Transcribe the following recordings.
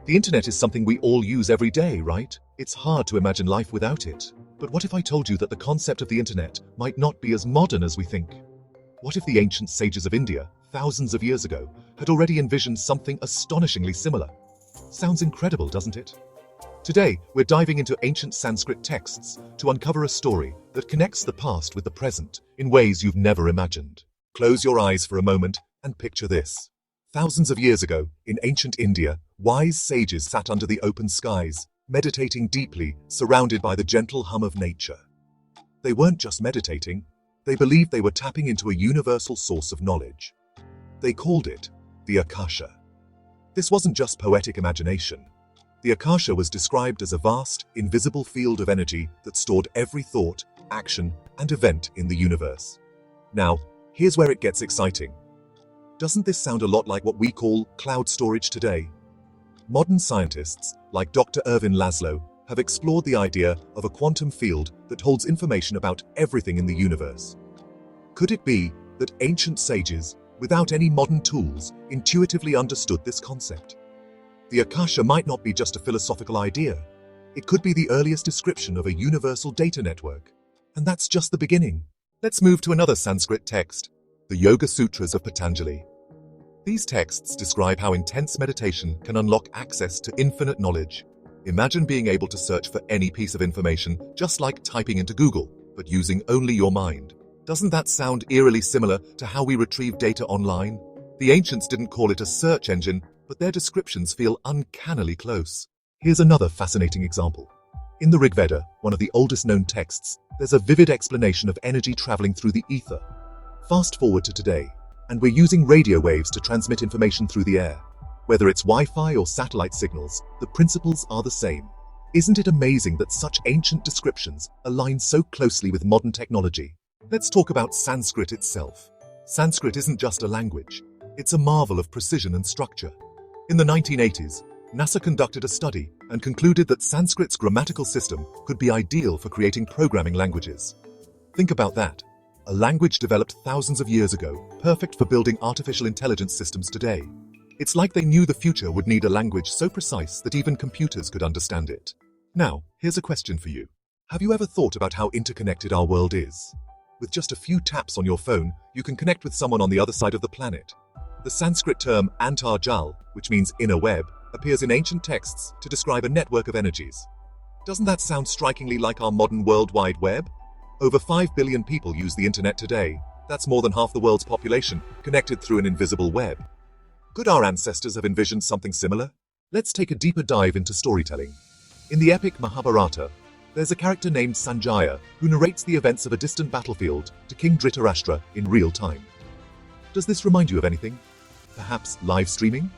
The internet is something we all use every day, right? It's hard to imagine life without it. But what if I told you that the concept of the internet might not be as modern as we think? What if the ancient sages of India, thousands of years ago, had already envisioned something astonishingly similar? Sounds incredible, doesn't it? Today, we're diving into ancient Sanskrit texts to uncover a story that connects the past with the present in ways you've never imagined. Close your eyes for a moment and picture this. Thousands of years ago, in ancient India, wise sages sat under the open skies, meditating deeply, surrounded by the gentle hum of nature. They weren't just meditating, they believed they were tapping into a universal source of knowledge. They called it the Akasha. This wasn't just poetic imagination. The Akasha was described as a vast, invisible field of energy that stored every thought, action, and event in the universe. Now, here's where it gets exciting. Doesn't this sound a lot like what we call cloud storage today? Modern scientists, like Dr. Ervin Laszlo, have explored the idea of a quantum field that holds information about everything in the universe. Could it be that ancient sages, without any modern tools, intuitively understood this concept? The Akasha might not be just a philosophical idea. It could be the earliest description of a universal data network. And that's just the beginning. Let's move to another Sanskrit text, the Yoga Sutras of Patanjali. These texts describe how intense meditation can unlock access to infinite knowledge. Imagine being able to search for any piece of information, just like typing into Google, but using only your mind. Doesn't that sound eerily similar to how we retrieve data online? The ancients didn't call it a search engine, but their descriptions feel uncannily close. Here's another fascinating example. In the Rigveda, one of the oldest known texts, there's a vivid explanation of energy traveling through the ether. Fast forward to today, and we're using radio waves to transmit information through the air. Whether it's Wi-Fi or satellite signals, the principles are the same. Isn't it amazing that such ancient descriptions align so closely with modern technology? Let's talk about Sanskrit itself. Sanskrit isn't just a language. It's a marvel of precision and structure. In the 1980s, NASA conducted a study and concluded that Sanskrit's grammatical system could be ideal for creating programming languages. Think about that. A language developed thousands of years ago, perfect for building artificial intelligence systems today. It's like they knew the future would need a language so precise that even computers could understand it. Now, here's a question for you. Have you ever thought about how interconnected our world is? With just a few taps on your phone, you can connect with someone on the other side of the planet. The Sanskrit term Antar-Jal, which means inner web, appears in ancient texts to describe a network of energies. Doesn't that sound strikingly like our modern World Wide Web? Over 5 billion people use the internet today. That's more than half the world's population, connected through an invisible web. Could our ancestors have envisioned something similar? Let's take a deeper dive into storytelling. In the epic Mahabharata, there's a character named Sanjaya who narrates the events of a distant battlefield to King Dhritarashtra in real time. Does this remind you of anything? Perhaps live streaming?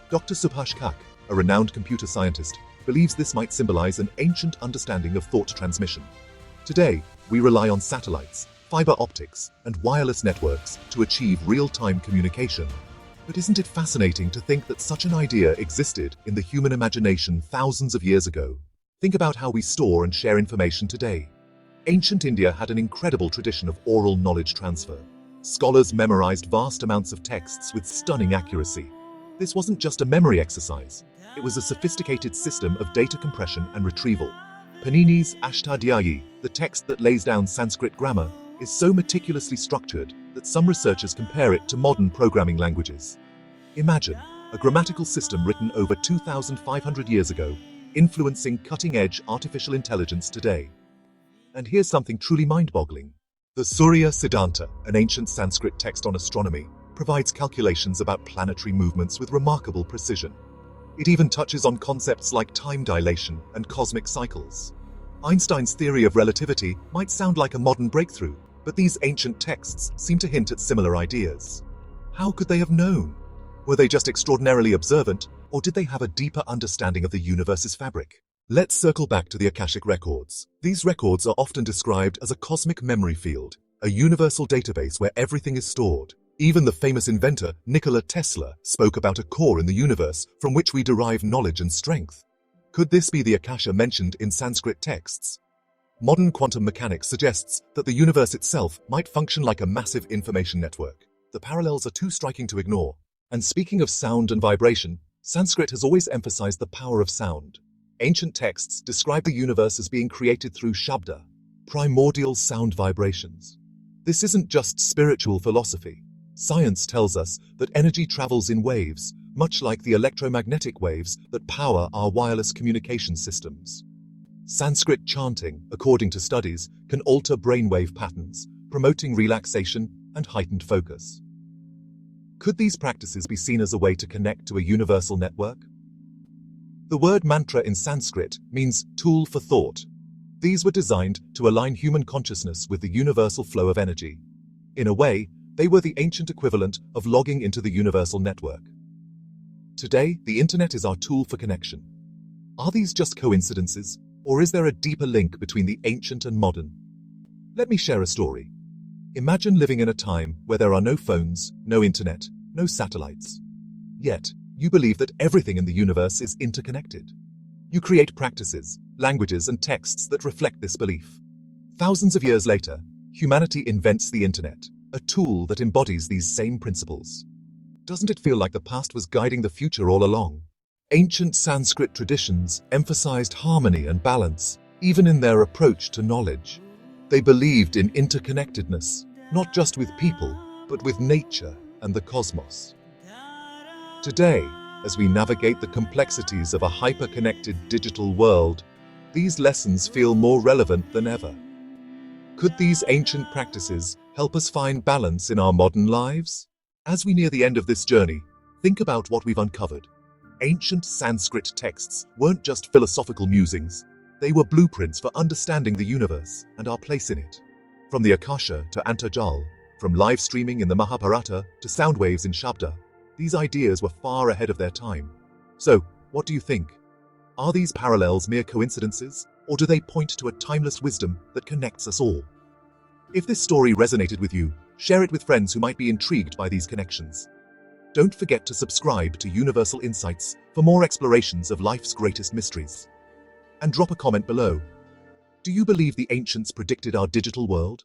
Dr. Subhash Kak, a renowned computer scientist, believes this might symbolize an ancient understanding of thought transmission. Today, we rely on satellites, fiber optics, and wireless networks to achieve real-time communication. But isn't it fascinating to think that such an idea existed in the human imagination thousands of years ago? Think about how we store and share information today. Ancient India had an incredible tradition of oral knowledge transfer. Scholars memorized vast amounts of texts with stunning accuracy. This wasn't just a memory exercise. It was a sophisticated system of data compression and retrieval. Panini's Ashtadhyayi, the text that lays down Sanskrit grammar, is so meticulously structured that some researchers compare it to modern programming languages. Imagine a grammatical system written over 2,500 years ago, influencing cutting-edge artificial intelligence today. And here's something truly mind-boggling. The Surya Siddhanta, an ancient Sanskrit text on astronomy, provides calculations about planetary movements with remarkable precision. It even touches on concepts like time dilation and cosmic cycles. Einstein's theory of relativity might sound like a modern breakthrough, but these ancient texts seem to hint at similar ideas. How could they have known? Were they just extraordinarily observant, or did they have a deeper understanding of the universe's fabric? Let's circle back to the Akashic Records. These records are often described as a cosmic memory field, a universal database where everything is stored. Even the famous inventor Nikola Tesla spoke about a core in the universe from which we derive knowledge and strength. Could this be the Akasha mentioned in Sanskrit texts? Modern quantum mechanics suggests that the universe itself might function like a massive information network. The parallels are too striking to ignore. And speaking of sound and vibration, Sanskrit has always emphasized the power of sound. Ancient texts describe the universe as being created through shabda, primordial sound vibrations. This isn't just spiritual philosophy. Science tells us that energy travels in waves, much like the electromagnetic waves that power our wireless communication systems. Sanskrit chanting, according to studies, can alter brainwave patterns, promoting relaxation and heightened focus. Could these practices be seen as a way to connect to a universal network? The word mantra in Sanskrit means tool for thought. These were designed to align human consciousness with the universal flow of energy. In a way, they were the ancient equivalent of logging into the universal network. Today, the internet is our tool for connection. Are these just coincidences, or is there a deeper link between the ancient and modern? Let me share a story. Imagine living in a time where there are no phones, no internet, no satellites. Yet, you believe that everything in the universe is interconnected. You create practices, languages, and texts that reflect this belief. Thousands of years later, humanity invents the internet, a tool that embodies these same principles. Doesn't it feel like the past was guiding the future all along? Ancient Sanskrit traditions emphasized harmony and balance, even in their approach to knowledge. They believed in interconnectedness, not just with people, but with nature and the cosmos. Today, as we navigate the complexities of a hyper-connected digital world, these lessons feel more relevant than ever. Could these ancient practices help us find balance in our modern lives? As we near the end of this journey, think about what we've uncovered. Ancient Sanskrit texts weren't just philosophical musings. They were blueprints for understanding the universe and our place in it. From the Akasha to Antar-Jal, from live streaming in the Mahabharata to sound waves in Shabda, these ideas were far ahead of their time. So, what do you think? Are these parallels mere coincidences, or do they point to a timeless wisdom that connects us all? If this story resonated with you, share it with friends who might be intrigued by these connections. Don't forget to subscribe to Universal Insights for more explorations of life's greatest mysteries. And drop a comment below. Do you believe the ancients predicted our digital world?